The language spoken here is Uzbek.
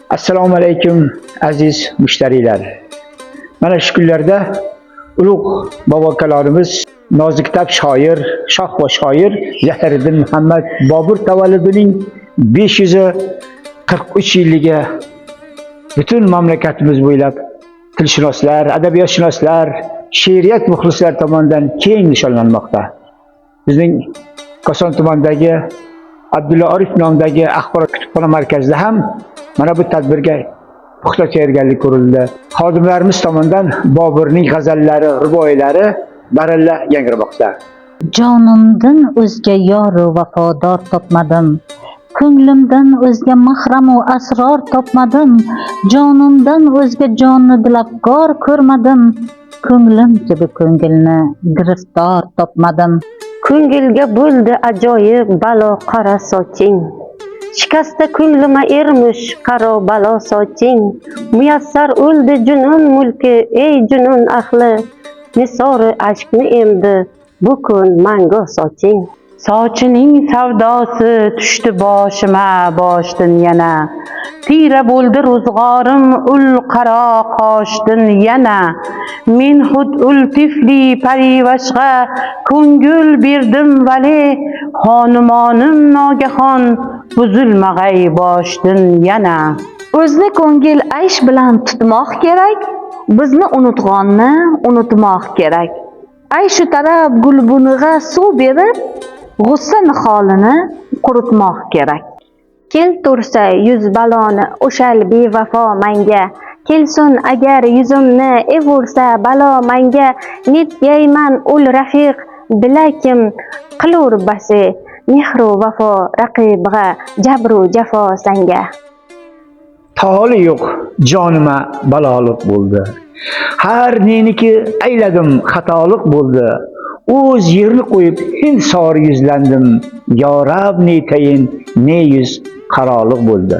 Assalomu alaykum aziz mushtarilar. Mana shu kunlarda ulug' bobokalarimiz noziktab shoir, shoh va shoir Zahiriddin Muhammad Bobur tavalludining 543 yilligi butun mamlakatimiz bo'ylab tilshunoslar, adabiyotshunoslar, she'riyat muxlislari tomonidan keng nishonlanmoqda. Bizning Koson tumanidagi Abdulla Orif nomidagi axborot kutubxona markazida ham mana bu tadbirga puxta tayyorgarlik ko'rildi. Xodimlarimiz tomonidan Boburning g'azallari, ruboilari baralla yangramoqda. Jonimdan o'zga yoru vafodor topmadim. Ko'nglimdan o'zga mahram va asror topmadim. Jonimdan o'zga jonni dilafgor ko'rmadim. Ko'nglim kabi ko'ngilni giriftor topmadim. Ko'ngilga bo'ldi ajoyib balo qara soching. Shikasta ko'nglima ermish qaro balo soching. Muyassar o'ldi junun mulki ey junun ahli. Nisori aşkni emdi bu kun mango soching. Sochining savdosi tushdi boshima boshdan yana. Tira bo'ldi ro'zg'orim ul qaro qoshdan yana. Men xud ul tifli parivashga ko'ngil berdim vali xonumonim nogahon buzilmag'ay boshdan yana. O'zni ko'ngil aysh bilan tutmoq kerak, bizni unutg'onni unutmoq kerak. Ayshu tarab gulbuniga suv berib, g'ussa niholini quritmoq kerak. Keltursa yuz baloni o'shal bevafo manga, kelsin agar yuzimni evursa balo manga, netgayman ul rafiq bilakim qilur basi, mehru vafo raqibga jabru jafo sanga. Toli yo'q jonima baloliq bo'ldi. Har neniki ayladim xatoliq bo'ldi. O'z yerni qo'yib hind sori yuzlandim. Yo Rab ne tayin ne yuz qaroliq bo'ldi.